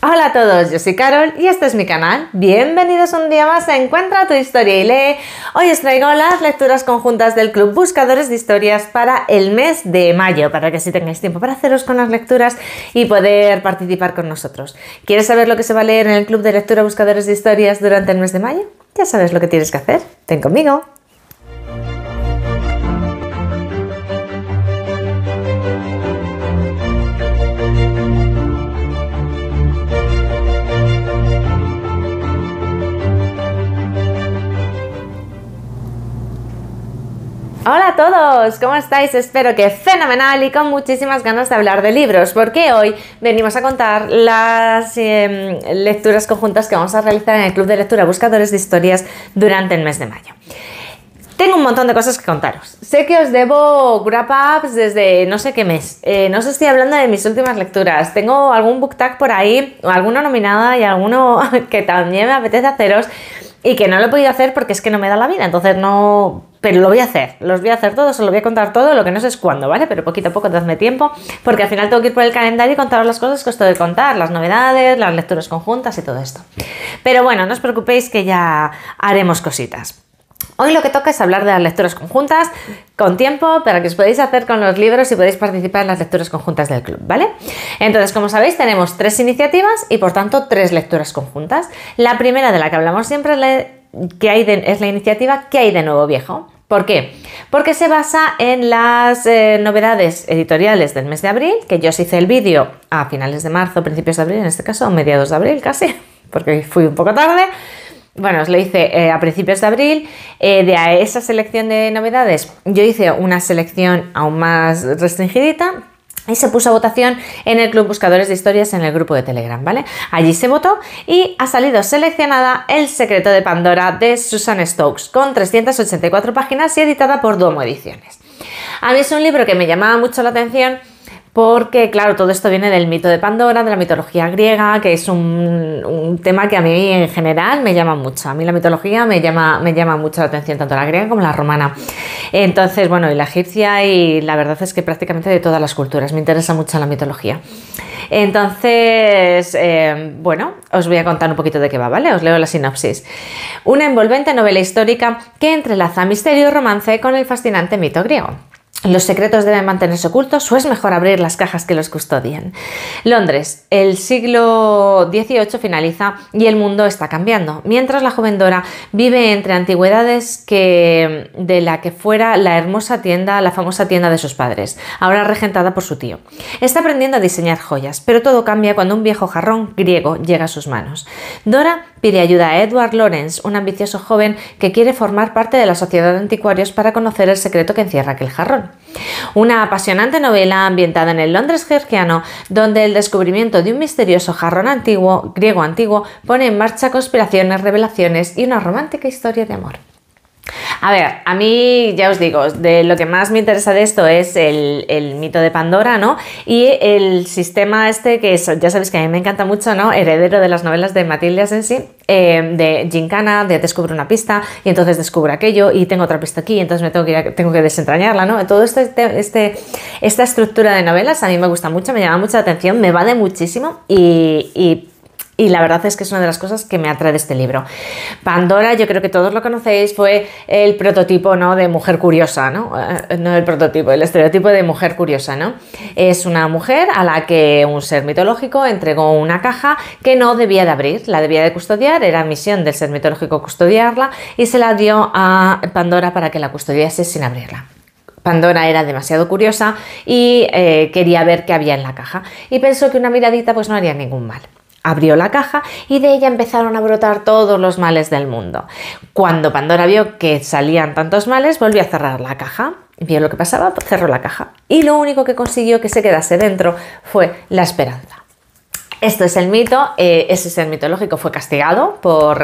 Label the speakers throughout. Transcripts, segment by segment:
Speaker 1: Hola a todos, yo soy Carol y este es mi canal. Bienvenidos un día más a Encuentra tu historia y lee. Hoy os traigo las lecturas conjuntas del Club Buscadores de Historias para el mes de mayo, para que así tengáis tiempo para haceros con las lecturas y poder participar con nosotros. ¿Quieres saber lo que se va a leer en el Club de Lectura Buscadores de Historias durante el mes de mayo? Ya sabes lo que tienes que hacer. Ven conmigo. Hola a todos, ¿cómo estáis? Espero que fenomenal y con muchísimas ganas de hablar de libros, porque hoy venimos a contar las lecturas conjuntas que vamos a realizar en el Club de Lectura Buscadores de Historias durante el mes de mayo. Tengo un montón de cosas que contaros. Sé que os debo wrap-ups desde no sé qué mes. No os estoy hablando de mis últimas lecturas. Tengo algún book tag por ahí, o alguna nominada y alguno que también me apetece haceros y que no lo he podido hacer porque es que no me da la vida. Entonces no... Pero lo voy a hacer. Los voy a hacer todos, os lo voy a contar todo, lo que no sé es cuándo, ¿vale? Pero poquito a poco, dadme tiempo, porque al final tengo que ir por el calendario y contaros las cosas que os tengo que contar, las novedades, las lecturas conjuntas y todo esto. Pero bueno, no os preocupéis que ya haremos cositas. Hoy lo que toca es hablar de las lecturas conjuntas con tiempo para que os podáis hacer con los libros y podéis participar en las lecturas conjuntas del club, ¿vale? Entonces, como sabéis, tenemos 3 iniciativas y por tanto 3 lecturas conjuntas. La primera de la que hablamos siempre es la iniciativa ¿Qué hay de nuevo, viejo? ¿Por qué? Porque se basa en las novedades editoriales del mes de abril, que yo os hice el vídeo a finales de marzo, principios de abril, en este caso, mediados de abril casi, porque fui un poco tarde. Bueno, os lo hice a principios de abril. De esa selección de novedades, yo hice una selección aún más restringidita y se puso a votación en el Club Buscadores de Historias en el grupo de Telegram, ¿vale? Allí se votó y ha salido seleccionada El secreto de Pandora de Susan Stokes, con 384 páginas y editada por Duomo Ediciones. A mí es un libro que me llamaba mucho la atención porque, claro, todo esto viene del mito de Pandora, de la mitología griega, que es un tema que a mí en general me llama mucho. A mí la mitología me llama mucho la atención, tanto la griega como la romana. Entonces, bueno, y la egipcia, y la verdad es que prácticamente de todas las culturas. Me interesa mucho la mitología. Entonces, bueno, os voy a contar un poquito de qué va, ¿vale? Os leo la sinopsis. Una envolvente novela histórica que entrelaza misterio y romance con el fascinante mito griego. Los secretos deben mantenerse ocultos o es mejor abrir las cajas que los custodian. Londres, el siglo XVIII finaliza y el mundo está cambiando, mientras la joven Dora vive entre antigüedades de la que fuera la famosa tienda de sus padres, ahora regentada por su tío. Está aprendiendo a diseñar joyas, pero todo cambia cuando un viejo jarrón griego llega a sus manos. Dora pide ayuda a Edward Lawrence, un ambicioso joven que quiere formar parte de la sociedad de anticuarios para conocer el secreto que encierra aquel jarrón. Una apasionante novela ambientada en el Londres georgiano, donde el descubrimiento de un misterioso jarrón griego antiguo pone en marcha conspiraciones, revelaciones y una romántica historia de amor. A ver, a mí ya os digo, de lo que más me interesa de esto es el mito de Pandora, ¿no? Y el sistema este que ya sabéis que a mí me encanta mucho, ¿no? Heredero de las novelas de Matilde Asensi, de gincana, de descubro una pista y entonces descubro aquello y tengo otra pista aquí y entonces tengo que desentrañarla, ¿no? Todo esta estructura de novelas a mí me gusta mucho, me llama mucha atención, me vale muchísimo y la verdad es que es una de las cosas que me atrae de este libro. Pandora, yo creo que todos lo conocéis, fue el prototipo, ¿no?, de mujer curiosa, ¿no? No el prototipo, el estereotipo de mujer curiosa, ¿no? Es una mujer a la que un ser mitológico entregó una caja que no debía de abrir, la debía de custodiar, era misión del ser mitológico custodiarla y se la dio a Pandora para que la custodiase sin abrirla. Pandora era demasiado curiosa y quería ver qué había en la caja y pensó que una miradita pues no haría ningún mal. Abrió la caja y de ella empezaron a brotar todos los males del mundo. Cuando Pandora vio que salían tantos males, volvió a cerrar la caja. Vio lo que pasaba, cerró la caja. Y lo único que consiguió que se quedase dentro fue la esperanza. Esto es el mito, ese ser mitológico fue castigado por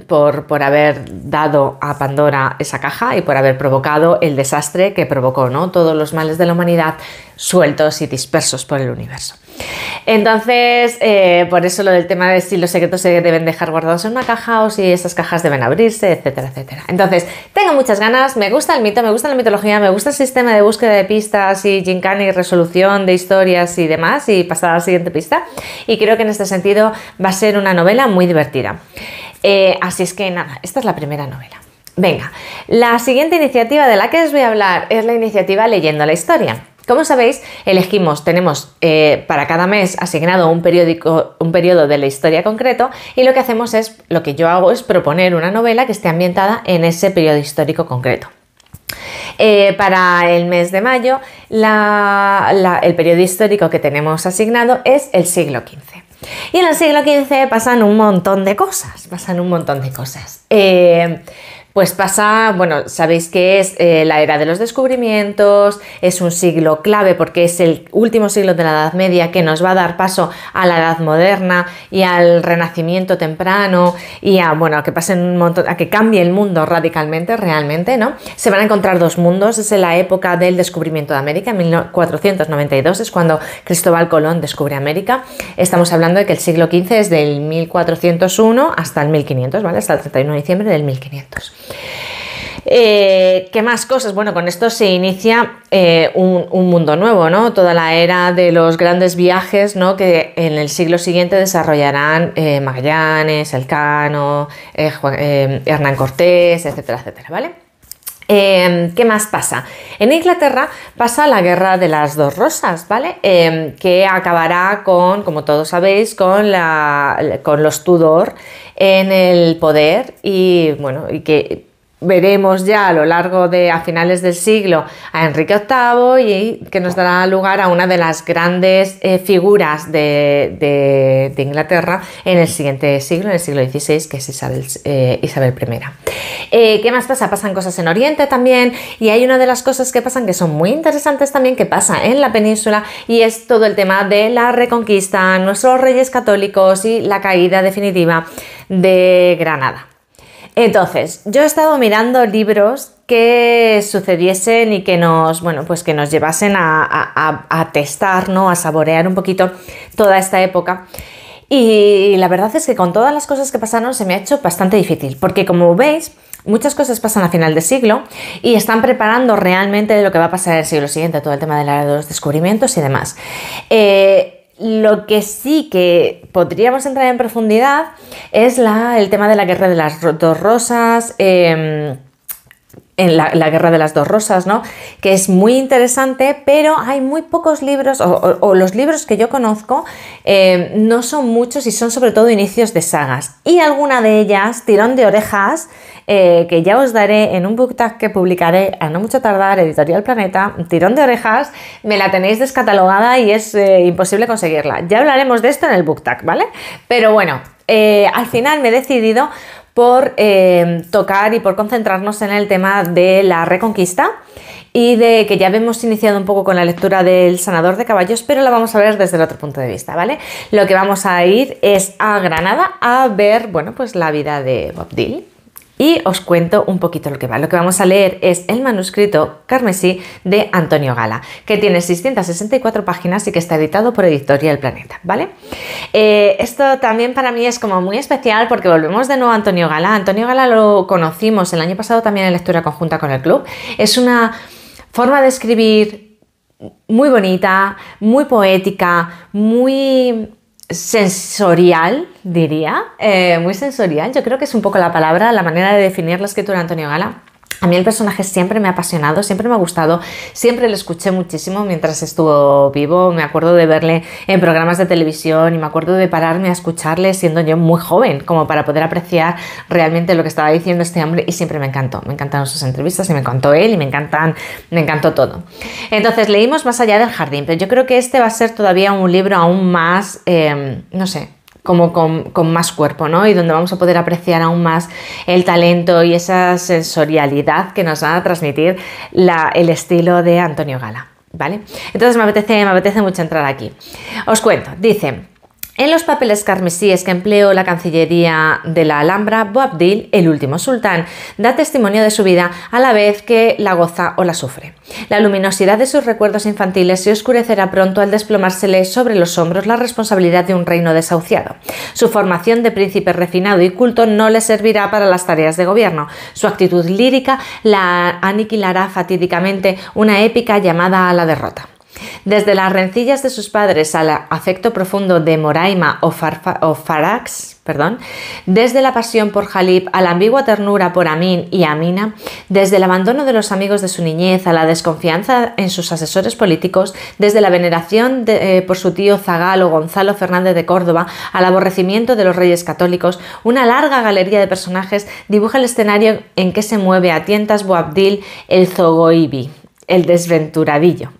Speaker 1: por haber dado a Pandora esa caja y por haber provocado el desastre que provocó, ¿no?, todos los males de la humanidad sueltos y dispersos por el universo. Entonces, por eso lo del tema de si los secretos se deben dejar guardados en una caja o si esas cajas deben abrirse, etcétera, etcétera. Entonces, tengo muchas ganas, me gusta el mito, me gusta la mitología, me gusta el sistema de búsqueda de pistas y gincana y resolución de historias y demás, y pasar a la siguiente pista. Y creo que en este sentido va a ser una novela muy divertida. Así es que nada, esta es la primera novela. Venga, la siguiente iniciativa de la que os voy a hablar es la iniciativa Leyendo la Historia. Como sabéis, tenemos para cada mes asignado un periodo de la historia concreto, y lo que yo hago es proponer una novela que esté ambientada en ese periodo histórico concreto. Para el mes de mayo, el periodo histórico que tenemos asignado es el siglo XV. Y en el siglo XV pasan un montón de cosas, Pues pasa, bueno, sabéis que es la era de los descubrimientos, es un siglo clave porque es el último siglo de la Edad Media que nos va a dar paso a la Edad Moderna y al Renacimiento temprano y a que pasen un montón, a que cambie el mundo radicalmente, realmente, ¿no? Se van a encontrar dos mundos, es en la época del descubrimiento de América, en 1492 es cuando Cristóbal Colón descubre América. Estamos hablando de que el siglo XV es del 1401 hasta el 1500, ¿vale? Hasta el 31 de diciembre del 1500. ¿Qué más cosas? Bueno, con esto se inicia un mundo nuevo, ¿no? Toda la era de los grandes viajes, ¿no? Que en el siglo siguiente desarrollarán Magallanes, Elcano, Hernán Cortés, etcétera, etcétera, ¿vale? ¿Qué más pasa? En Inglaterra pasa la Guerra de las Dos Rosas, ¿vale? Que acabará como todos sabéis, con los Tudor en el poder y que veremos ya a finales del siglo a Enrique VIII y que nos dará lugar a una de las grandes figuras de Inglaterra en el siguiente siglo, en el siglo XVI, que es Isabel I. ¿Qué más pasa? Pasan cosas en Oriente también, y hay una de las cosas que pasan que son muy interesantes también, que pasa en la península, y es todo el tema de la Reconquista, nuestros reyes católicos y la caída definitiva de Granada. Entonces, yo he estado mirando libros que sucediesen y que nos llevasen a testar, ¿no? A saborear un poquito toda esta época. Y la verdad es que con todas las cosas que pasaron se me ha hecho bastante difícil, porque como veis, muchas cosas pasan a final de siglo y están preparando realmente lo que va a pasar en el siglo siguiente, todo el tema de los descubrimientos y demás. Lo que sí que podríamos entrar en profundidad es el tema de la Guerra de las Dos Rosas, en la Guerra de las Dos Rosas, ¿no? Que es muy interesante, pero hay muy pocos libros, o los libros que yo conozco no son muchos y son sobre todo inicios de sagas. Y alguna de ellas, tirón de orejas, que ya os daré en un book tag que publicaré a no mucho tardar, Editorial Planeta, tirón de orejas, me la tenéis descatalogada y es imposible conseguirla. Ya hablaremos de esto en el book tag, ¿vale? Pero bueno, al final me he decidido por tocar y por concentrarnos en el tema de la Reconquista y de que ya hemos iniciado un poco con la lectura del Sanador de Caballos, pero la vamos a ver desde el otro punto de vista, ¿vale? Lo que vamos a ir es a Granada a ver, la vida de Bob Dill. Y os cuento un poquito lo que va. Lo que vamos a leer es el manuscrito carmesí de Antonio Gala, que tiene 664 páginas y que está editado por Editorial Planeta, ¿vale? Esto también para mí es como muy especial porque volvemos de nuevo a Antonio Gala. Antonio Gala lo conocimos el año pasado también en lectura conjunta con el club. Es una forma de escribir muy bonita, muy poética, muy sensorial, diría, muy sensorial. Yo creo que es un poco la palabra, la manera de definir la escritura de Antonio Gala. A mí el personaje siempre me ha apasionado, siempre me ha gustado, siempre le escuché muchísimo mientras estuvo vivo. Me acuerdo de verle en programas de televisión y me acuerdo de pararme a escucharle siendo yo muy joven, como para poder apreciar realmente lo que estaba diciendo este hombre, y siempre me encantó. Me encantaron sus entrevistas y me encantó él y me encantó todo. Entonces leímos Más allá del jardín, pero yo creo que este va a ser todavía un libro aún más, no sé, como con más cuerpo, ¿no? Y donde vamos a poder apreciar aún más el talento y esa sensorialidad que nos va a transmitir el estilo de Antonio Gala, ¿vale? Entonces me apetece mucho entrar aquí. Os cuento, dice: En los papeles carmesíes que empleó la Cancillería de la Alhambra, Boabdil, el último sultán, da testimonio de su vida a la vez que la goza o la sufre. La luminosidad de sus recuerdos infantiles se oscurecerá pronto al desplomársele sobre los hombros la responsabilidad de un reino desahuciado. Su formación de príncipe refinado y culto no le servirá para las tareas de gobierno. Su actitud lírica la aniquilará fatídicamente una épica llamada a la derrota. Desde las rencillas de sus padres al afecto profundo de Moraima o Farax, desde la pasión por Jalib a la ambigua ternura por Amin y Amina, desde el abandono de los amigos de su niñez a la desconfianza en sus asesores políticos, desde la veneración por su tío zagal o Gonzalo Fernández de Córdoba al aborrecimiento de los reyes católicos, una larga galería de personajes dibuja el escenario en que se mueve a tientas Boabdil el Zogoibi, el desventuradillo.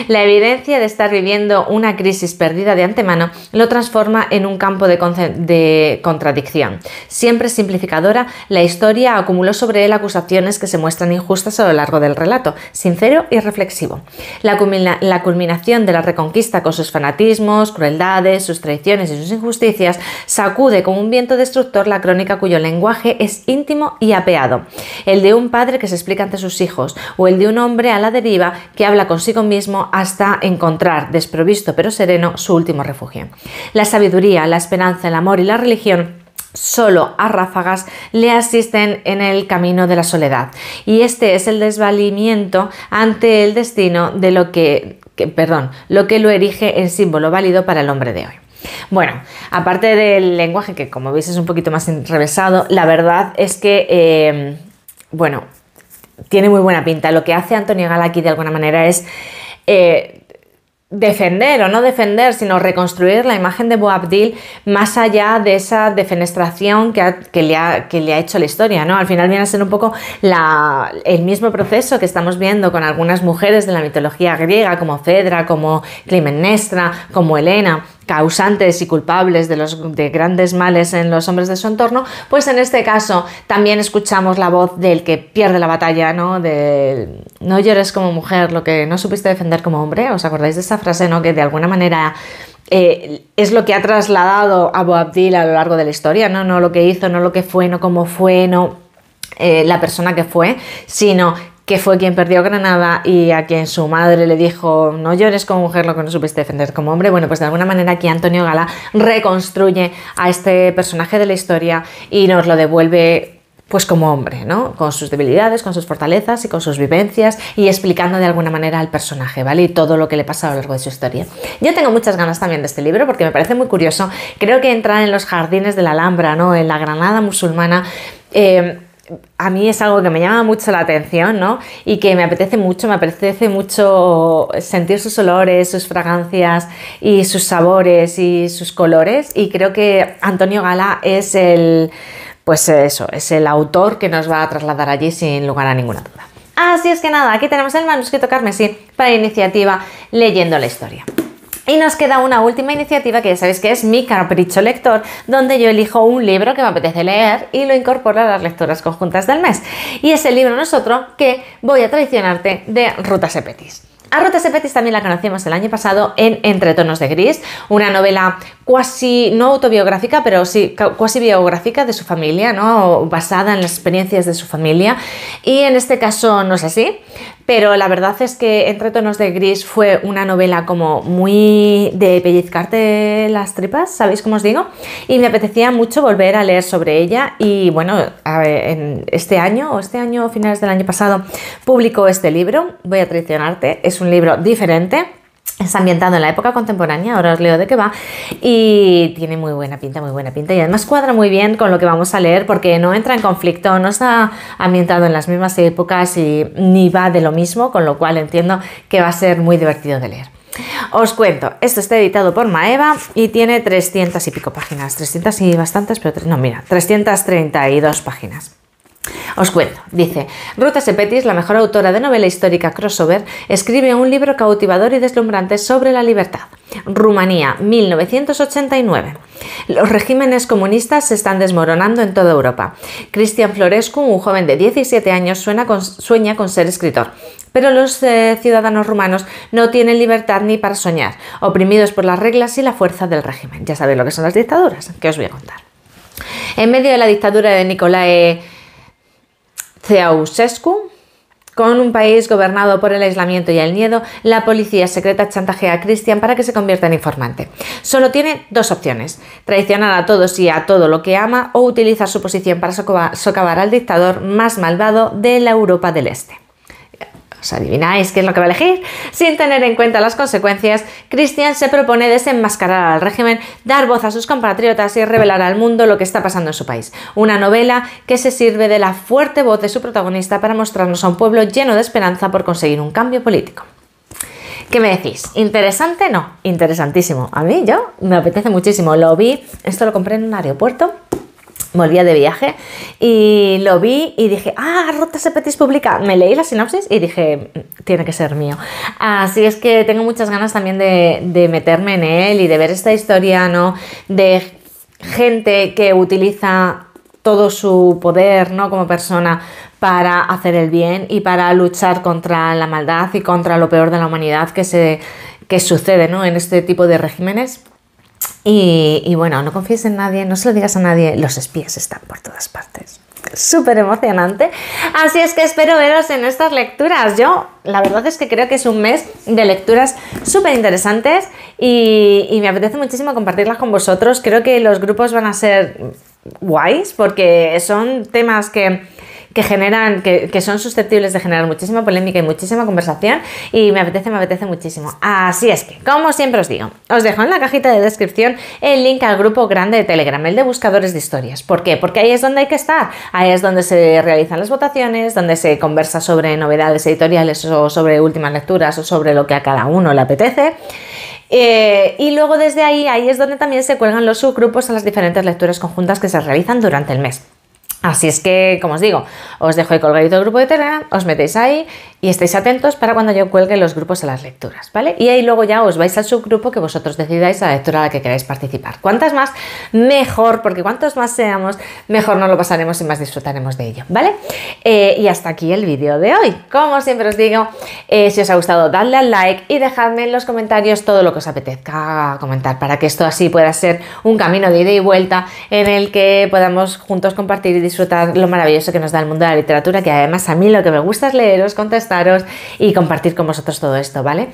Speaker 1: La evidencia de estar viviendo una crisis perdida de antemano lo transforma en un campo de contradicción. Siempre simplificadora, la historia acumuló sobre él acusaciones que se muestran injustas a lo largo del relato, sincero y reflexivo. La culminación de la reconquista con sus fanatismos, crueldades, sus traiciones y sus injusticias sacude como un viento destructor la crónica cuyo lenguaje es íntimo y apeado, el de un padre que se explica ante sus hijos o el de un hombre a la deriva que habla consigo mismo hasta encontrar, desprovisto pero sereno, su último refugio. La sabiduría, la esperanza, el amor y la religión solo a ráfagas le asisten en el camino de la soledad, y este es el desvalimiento ante el destino de lo que lo erige en símbolo válido para el hombre de hoy. Bueno, aparte del lenguaje, que como veis es un poquito más enrevesado, la verdad es que, tiene muy buena pinta. Lo que hace Antonio Gala aquí de alguna manera es defender, o no defender, sino reconstruir la imagen de Boabdil más allá de esa defenestración que le ha hecho la historia, ¿no? Al final viene a ser un poco el mismo proceso que estamos viendo con algunas mujeres de la mitología griega, como Fedra, como Clitemnestra, como Helena, causantes y culpables de grandes males en los hombres de su entorno. Pues en este caso también escuchamos la voz del que pierde la batalla, ¿no? No llores como mujer lo que no supiste defender como hombre. ¿Os acordáis de esa frase, no? Que de alguna manera es lo que ha trasladado a Boabdil a lo largo de la historia, ¿no? No lo que hizo, no lo que fue, no cómo fue, no la persona que fue, sino que fue quien perdió Granada y a quien su madre le dijo no llores como mujer lo que no supiste defender como hombre. Bueno, pues de alguna manera aquí Antonio Gala reconstruye a este personaje de la historia y nos lo devuelve pues como hombre, ¿no? Con sus debilidades, con sus fortalezas y con sus vivencias, y explicando de alguna manera al personaje, ¿vale? Y todo lo que le pasa a lo largo de su historia. Yo tengo muchas ganas también de este libro porque me parece muy curioso. Creo que entrar en los jardines de la Alhambra, ¿no? En la Granada musulmana, a mí es algo que me llama mucho la atención, ¿no? Y que me apetece mucho sentir sus olores, sus fragancias y sus sabores y sus colores, y creo que Antonio Gala es el autor que nos va a trasladar allí sin lugar a ninguna duda. Así es que nada, aquí tenemos el manuscrito carmesí para iniciativa Leyendo la Historia. Y nos queda una última iniciativa que ya sabéis que es mi capricho lector, donde yo elijo un libro que me apetece leer y lo incorporo a las lecturas conjuntas del mes. Y ese libro no es otro que Voy a traicionarte, de Ruta Sepetys. A Ruta Sepetys también la conocimos el año pasado en Entre tonos de gris, una novela cuasi no autobiográfica, pero sí cuasi biográfica de su familia, ¿no? Basada en las experiencias de su familia, y en este caso no es así, pero la verdad es que Entre tonos de gris fue una novela como muy de pellizcarte las tripas, ¿sabéis cómo os digo? Y me apetecía mucho volver a leer sobre ella, y bueno, en este año, finales del año pasado, publicó este libro, Voy a traicionarte. Es un libro diferente. Está ambientado en la época contemporánea, ahora os leo de qué va, y tiene muy buena pinta, y además cuadra muy bien con lo que vamos a leer porque no entra en conflicto, no está ambientado en las mismas épocas y ni va de lo mismo, con lo cual entiendo que va a ser muy divertido de leer. Os cuento, esto está editado por Maeva y tiene 300 y pico páginas, 300 y bastantes, pero no, mira, 332 páginas. Os cuento, dice: Ruta Sepetys, la mejor autora de novela histórica crossover, escribe un libro cautivador y deslumbrante sobre la libertad. Rumanía, 1989. Los regímenes comunistas se están desmoronando en toda Europa. Cristian Florescu, un joven de 17 años, sueña con ser escritor. Pero los ciudadanos rumanos no tienen libertad ni para soñar, oprimidos por las reglas y la fuerza del régimen. Ya sabéis lo que son las dictaduras, que os voy a contar. En medio de la dictadura de Nicolae Ceausescu, con un país gobernado por el aislamiento y el miedo, la policía secreta chantajea a Cristian para que se convierta en informante. Solo tiene dos opciones: traicionar a todos y a todo lo que ama, o utilizar su posición para socavar al dictador más malvado de la Europa del Este. ¿Os adivináis qué es lo que va a elegir? Sin tener en cuenta las consecuencias, Cristian se propone desenmascarar al régimen, dar voz a sus compatriotas y revelar al mundo lo que está pasando en su país. Una novela que se sirve de la fuerte voz de su protagonista para mostrarnos a un pueblo lleno de esperanza por conseguir un cambio político. ¿Qué me decís? ¿Interesante? No, interesantísimo. A mí, me apetece muchísimo. Lo vi, esto lo compré en un aeropuerto. Volvía de viaje y lo vi y dije, Rota Sepetis publica. Me leí la sinopsis y dije, tiene que ser mío. Así es que tengo muchas ganas también de meterme en él y de ver esta historia, ¿no? De gente que utiliza todo su poder, ¿no? Como persona para hacer el bien y para luchar contra la maldad y contra lo peor de la humanidad que sucede, ¿no? En este tipo de regímenes. Y bueno, no confíes en nadie, no se lo digas a nadie, los espías están por todas partes. Súper emocionante. Así es que espero veros en estas lecturas. Yo, la verdad es que creo que es un mes de lecturas súper interesantes y me apetece muchísimo compartirlas con vosotros. Creo que los grupos van a ser guays porque son temas que son susceptibles de generar muchísima polémica y muchísima conversación, y me apetece muchísimo. Así es que, como siempre os digo, os dejo en la cajita de descripción el link al grupo grande de Telegram, el de buscadores de historias. ¿Por qué? Porque ahí es donde hay que estar, ahí es donde se realizan las votaciones, donde se conversa sobre novedades editoriales o sobre últimas lecturas o sobre lo que a cada uno le apetece. Y luego desde ahí es donde también se cuelgan los subgrupos a las diferentes lecturas conjuntas que se realizan durante el mes. Así es que, como os digo, os dejo ahí colgadito el grupo de Telegram, os metéis ahí y estéis atentos para cuando yo cuelgue los grupos a las lecturas, ¿vale? Y ahí luego ya os vais al subgrupo que vosotros decidáis a la lectura a la que queráis participar. Cuantas más, mejor, porque cuantos más seamos, mejor nos lo pasaremos y más disfrutaremos de ello, ¿vale? Y hasta aquí el vídeo de hoy. Como siempre os digo, si os ha gustado, dadle al like y dejadme en los comentarios todo lo que os apetezca comentar, para que esto así pueda ser un camino de ida y vuelta en el que podamos juntos compartir y disfrutar lo maravilloso que nos da el mundo de la literatura, que además a mí lo que me gusta es leeros, contestaros y compartir con vosotros todo esto, ¿vale?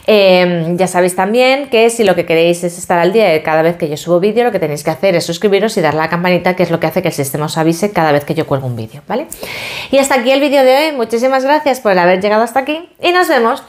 Speaker 1: Ya sabéis también que si lo que queréis es estar al día de cada vez que yo subo vídeo, lo que tenéis que hacer es suscribiros y darle a la campanita, que es lo que hace que el sistema os avise cada vez que yo cuelgo un vídeo, ¿vale? Y hasta aquí el vídeo de hoy. Muchísimas gracias por haber llegado hasta aquí y nos vemos